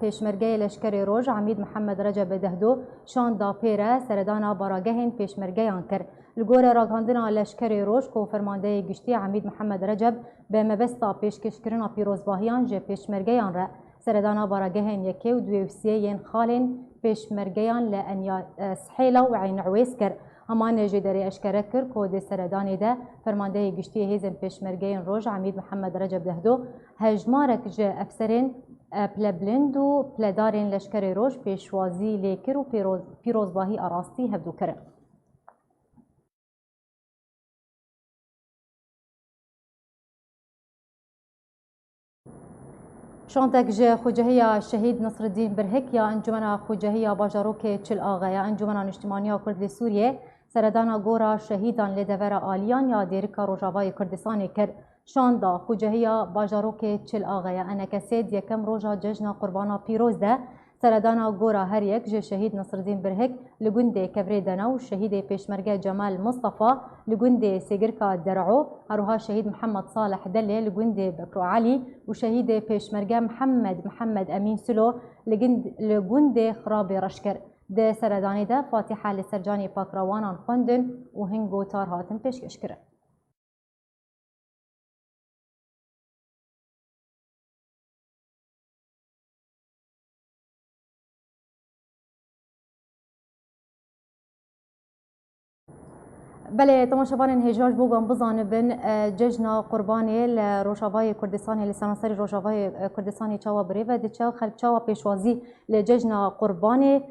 پیشمرگه لشکر روژ عمید محمد رجب دهدو شان دا پیره سردانا باراگهین پیشمرگه آن کرد. لگور راگاندنا لشکر روژ کو فرمانده گشتی عمید محمد رجب به مبستا پیشکشکرنا پیروزباهیان جه پیشمرگه آن را سردانا باراگهین یکی و دویوسیه ین خالین پیشمرگه آن لانیا سحیلا و عین عویس کرد. همان جداری اشکره کرد که ده سردانی ده فرمانده گشتی هیزن پیشمرگه روژ عمید محمد رجب دهدو هجمارک جه افسرین پلبلند و پلدارین لشکر روژ پیشوازی لیکر و پیروزباهی آراستی هفدو کرد. شانتك جه خوجهية شهيد نصر الدين برهك يا انجمنا خوجهية باجاروك تشل آغا يا انجمنا اجتماعية كرد سوريا سردانا غورا شهيدان لدفر آليان يا ديركا روجاواي كردستاني كر شاندا خوجهية باجاروك تشل آغا يا انا كسيد يكم روجا ججنا قربانا بيروز ده سردانا غورا هر یک جه شهید نصر الدین برهک لگونده کبری دنو شهید پیشمرگه جمال مصطفى لگونده سیگرکا درعو هروها شهید محمد صالح دله لگونده بکرو علی و شهید پیشمرگه محمد امین سلو لگونده خراب رشکر ده سردانی ده فاتحه لسرجانی پاکروانان خوندن و هنگو تار هاتن پیشکش کرد. بله تماشاوان هجاج بوغان بزانبن ججنا قربانی لروشاوای کردستانی لسانسری روشاوای کردستانی چاوا بریو دیچا خلق چاوا پیشوازی لججنا قربانی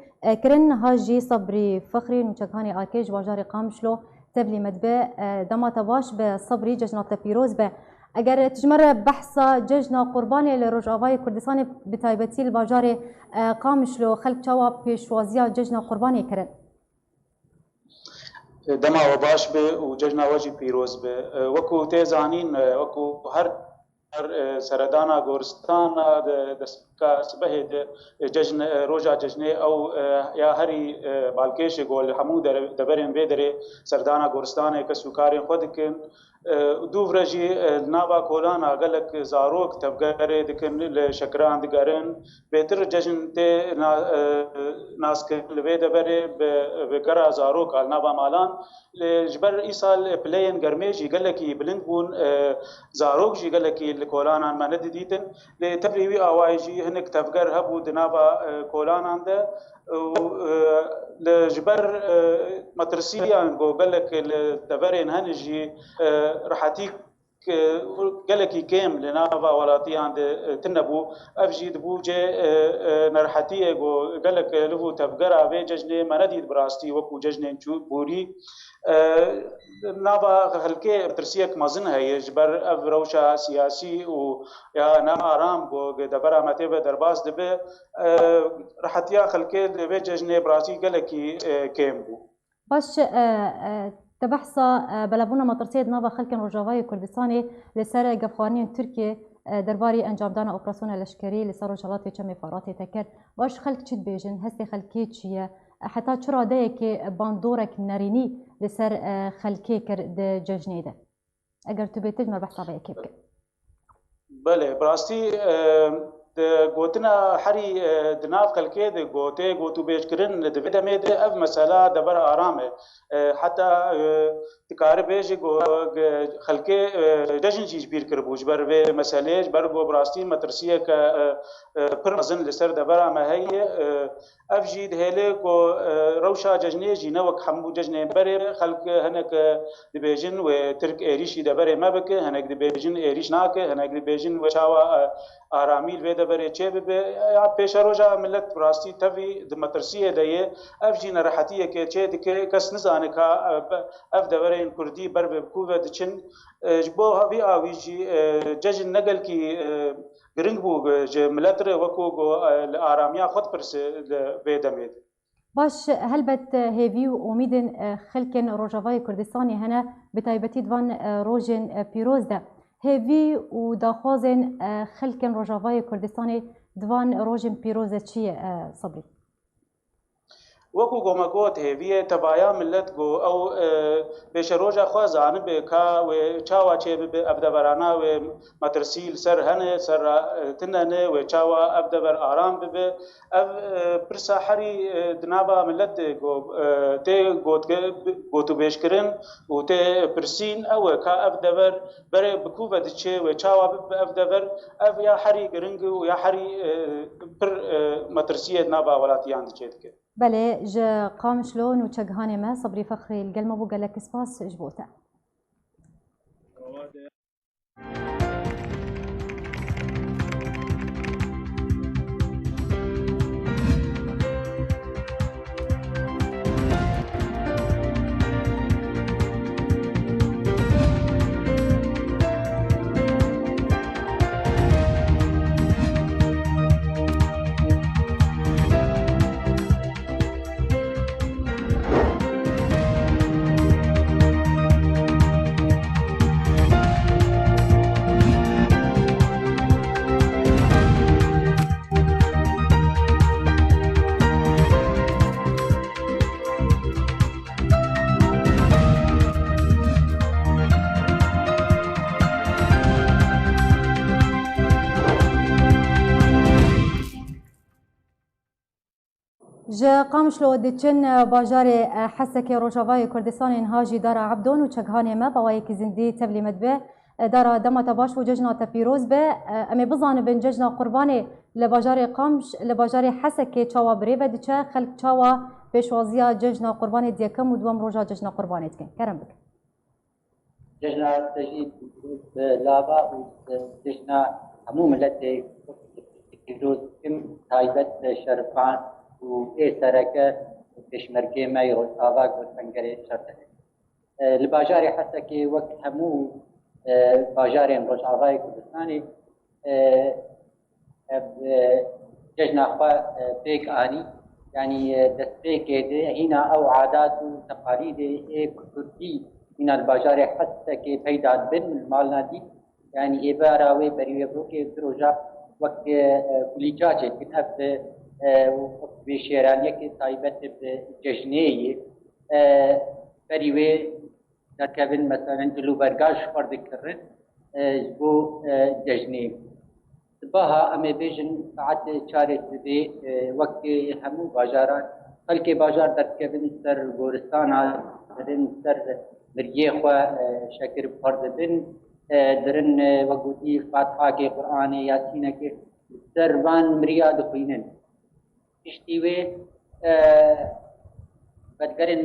کرن هاجی صبری فخری نوچکانی آکیج واجار قامشلو تبلی مدبه دمات باش به صبری ججنا تپیروز به اگر تجمر بحث ججنا قربانی لروشاوای کردستانی بتایبتی الواجار قامشلو خلق چاوا پیشوازی ججنا قربانی کرن دما و باش به و ججنا وجی پیروز به وکو تیزانین وکو هر سردانا گورستان دسکا سبه ججن روجا ججنه او یا هری بالکش گول همو دبرین بدره سردانا گورستان کسوکاری خود کن دو فرجی نابا کولانا غلق زاروک تبگره دکن لشکران دگرن بهتر ججن ته ناس لوی دبره بکرا زاروک نابا مالان جبر ایسال پلین گرمیجی غلقی بلند بون زاروک جی غلقی کولانا ما ندیدن لتبریوی آوایجی هنک تبگر هبو دنابا کولانا ده لجبر مترسيا قال لك التبرين هنجي راحتيك قالك كام لنافا ولاتي عند تنبو افجيد بوجه نرحتيه قالك لفو تفقرا في ججنه ما نديد براستي وكو ججنه نشوف بوري نافا خلكي ترسيك مازن هي جبر اف روشا سياسي و يا نا ارام بو دبر متى درباس دبه رحتيا خلكي في ججنه براستي قالك كام بو باش تبحثا بلبونا مطرسية نافا خلكن روجاواي كردستاني لسر قفخانين تركيا درباري انجام دانا اوبراسيون لشکری لسر رجالات چم فارات تکر باش خلک چید بیجن هستی خلکی چیه حتی چرا ده که باندورک نرینی لسر خلکی کرد ججنی ده اگر تو بیتج مر بحثا به کیف بله براستی گوتنا حری دناف خلکی ده گوتو بیش کرن دفته مید اف مسئله دبر آرامه حتی تکار بیش خلکی جشن چیز بیر کربوج بر و مسئله بر گو براستی مترسیه که پر مزن لسر دبر آمه هی اف جید هله کو روشا جشنی جینا وک حمو جشنی بره خلق هنک دبیجن و ترک ایریشی دبر ما بک هنک دبیجن ایریش ناکه هنک دبیجن و چاوا آرامیل و دبر چه به یا پیش روجا ملت براستی توی مترسیه دیه اف جینا راحتیه که چه دک کس نزانه کا اف دبر این کردی بر به کوه دچن جبو هوی آویجی جشن نقل کی گرنگ بو ملت وکو آرامیا خود پرس بيدميد باش هلبت هيفي وأميدن خلكن روجاواي كردستاني هنا بتايبتي دوان روجن بيروز ده هيفي وداخوازن خلكن روجاواي كردستاني دوان روجن بيروز چیه صبري وكو گوما گوت هيفي تبايا ملت گو او بيش روجا خوازان بكا و چاوا چه به ابدبرانا و مترسيل سر هنه سر تننه و چاوا ابدبر آرام به اب پرسا حري دنابا ملت گو تي گوتو بيش کرن و تي پرسين او كا ابدبر بره بكوفه دچه و چاوا به ابدبر اف يا حري گرنگ و يا حري پر مترسيه دنابا ولاتيان دچه دك بله جا قام شلون وشجهاني ما صبري فخري القلمة بو قال لك سباس جبوته جا قامشلو دچن باجار حسك روجاواي كردستان هاجي دارا عبدون وشجهاني ما بوايك زندي تبلي مدبه دارا دما تباش وججنا تبيروز به امي بزان بن ججنا قرباني لباجار قامش لباجار حسك تشاوا بريبه دچا خلق تشاوا بشوازيا ججنا قرباني ديكم ودوم روجا ججنا قرباني تكن كرم بك ججنا تجيب لابا ججنا همو ملت بيروز كم تايبت شرفان و سرکه پشمرکه ما یروز آواز و سنگری شرطه. لباجاری حتی که وقت همو باجاری روز آوای کردستانی جشن آخوا پیک آنی یعنی دست پیک ده هینا او عادات و تقالید کردی هینا الباجاری حتی که پیدا بن مال نادی یعنی عباره بریو بروکه روزا وقت کلیجا چه کن اف بشيرانية كتايبة بججنية بريوه تركبن مثلا جلو برگاش فرد كرن بو ججنية باها امي بيجن بعد چارة دي وقت همو باجارات خلق باجار تركبن سر گورستان درن سر مريه خوا شكر فرد بن درن وقودي فاتحة کے قرآن ياسين کے سر وان مريا دخينن اشتیوه بدگرین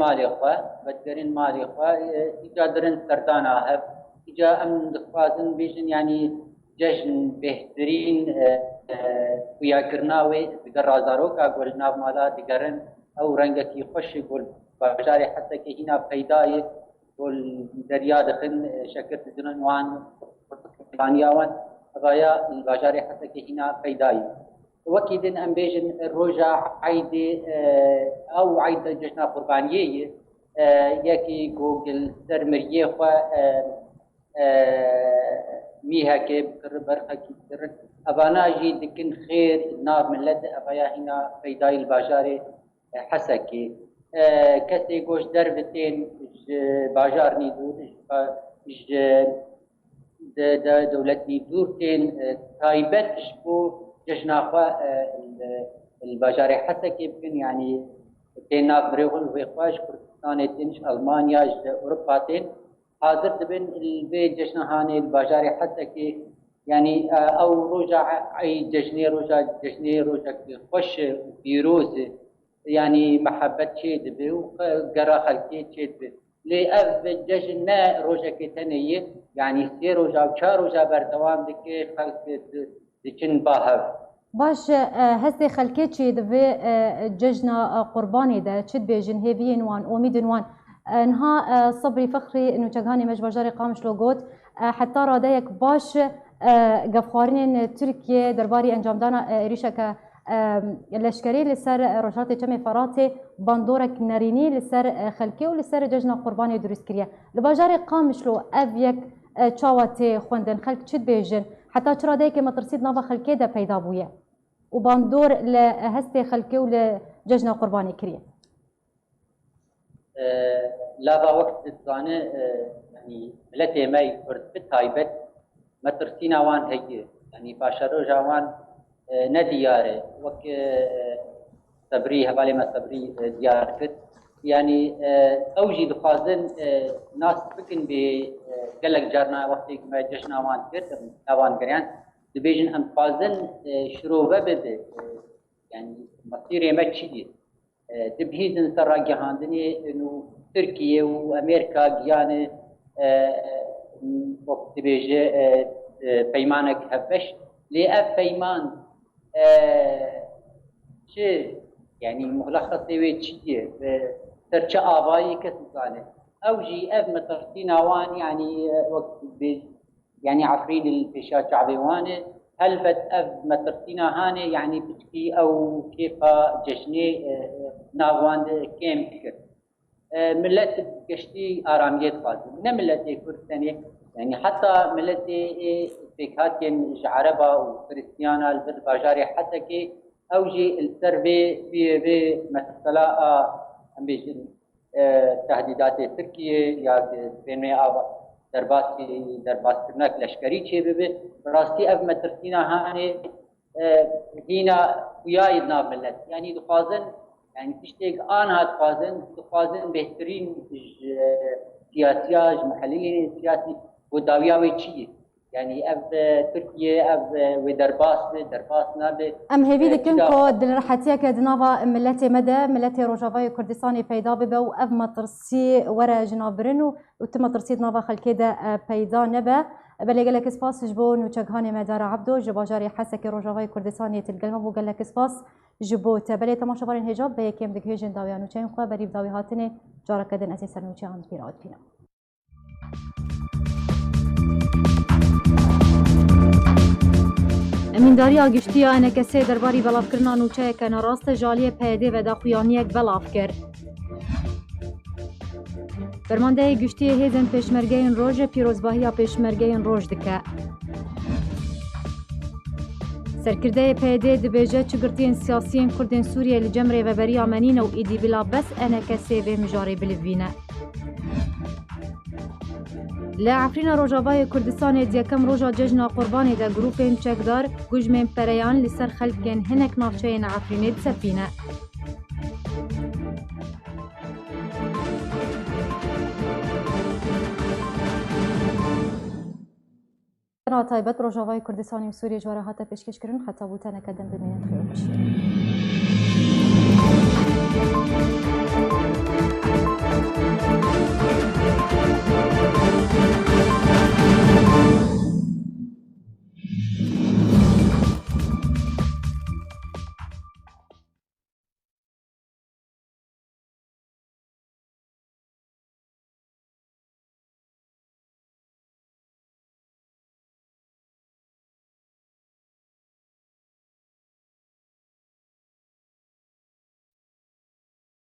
مالی خواه ایجا درن سردان آهب إجا أم دخوازن بيجن يعني جشن بهترين ويا كرناوي دقر رازاروكا قول ناف مالا دقرن أو رنگكي خوش قول باجاري حتى كي هنا بيداي قول دريا دخن شكرت دنن وان وان غايا الباجاري حتى كي هنا بيداي وكيدن أم بيجن الرجع عيد أو عيد جشنا قربانية يكي جوجل سرمريه خو ميها كي بكر برخة كي بكر أبانا جي دكن خير ناب من لد أبايا هنا بيداي الباجاري حسكي كسي جوش دربتين باجار نيدور دولتني دورتين تايبت شبو جشنا خو الباجاري حسكي بكن يعني تينا بريغل ويخواش كردستان تنش ألمانيا أوروبا تين حاضر دبن البيت جشنا هاني الباجاري حتى كي يعني أو رجع أي جشني رجع خوش فيروز يعني محبة شيء دبي وقرا خلقي شيء دبي لأف جشنا رجع كتنية يعني سي رجع وشار رجع بردوام دكي خلق دكين باهف باش هسه خلكيتشي دفي ججنا قرباني دا تشد بيجن هيفين وان وميدن وان انها صبري فخري انه تشغاني مج باجاري قامش لوغوت حتى راديك باش قفخارين تركيا درباري انجام دانا ريشك الاشكري لسر رجاتي تشمي فراتي باندورك ناريني لسر خلكي ولسر ججنا قرباني دروسكريا الباجاري قامش لو افيك تشاواتي خوندن خلك تشد بيجن حتى ترى ديك ما ترصيد نافا خلكي دا بيدا بويا وباندور لهستي خلكي ولججنا قرباني كريا لا وقت الزانة يعني ملتي ماي فرد بتايبت ما ترسينا وان هي يعني باشرو جوان ندياره وك صبري هبالي ما صبري ديار كت يعني اوجي دخازن ناس بكن بقلق جارنا وقت ما جشنا وان كت وان قريان دبيجن ام قازن شروبه بده يعني مصير ما تشدي تبهيزن سرا جهاندني انه تركيا وامريكا جيانه وقت بيجي بيمانك هبش لأف بيمان شيء يعني ملخص ويتشيه ترجع آبائي كسلانة أو جي أف مترسينا وان يعني وقت يعني عفرين الفشات شعبيوانه هل بت أف مترسينا هاني يعني بتكي أو كيف جشني ناوان كيم كر ملت قشتي آرامية خاصة من ملت كردستانية يعني حتى ملت فكات عربة وكريستيانا الباجاري حتى كي أوجي السربي في مسألة أمبيجن تهديدات تركيا يا بين درباس كرناك لشكري شيء ببي راستي أف مترسينا هاني هنا وياي ناب ملت يعني دخازن يعني تشتيك أنا دخازن بهترين سياسياج محللين سياسي وداوياوي شيء يعني أب تركيا أب ودرباس نابي ام هيفي دكنكو دلرحتيا كدنافا ملتي مدى ملتي روجافاي كردستاني بيدا ببا وأف مترسي ورا جنابرنو وتم ترسي نافا خلكيدا بيدا نبا بلي قال لك سباس جبون وتشغاني مدار عبدو جباجاري حسكي روجافاي كردستاني تلقلمو وقال لك سباس جبوت بلي تماشا بارين هجاب بيكيم دك هيجن داويانو تشين خو بريف داوي هاتني جارا كدن اساسا نوتشي عند بيراد فينا امينداريا گشتیا انکسی درباری بلاف کرنا نوچه که نراست جالی پیده و داخویانیک بلاف کرد. فرمانده گشتی هیزن پیشمرگین روژ پیروزباهی پیشمرگین روژ دکه. سرکرده پیده دبیجه چگرتین سیاسیین کردین سوریه لجمره و بری آمنین و ایدی بلا بس انکسی و مجاری بلوینه. لعفرين روجافاي كردستان ديكم روجا ججنا قرباني دا جروبين چكدار گوجمين پريان لسر خلقين هنك نافچين عفرين سفينة. تايبت روجافاي كردستاني وسوريا جوارا هاتا پیشکش کرن حتى بوتانا كدن بمينت خير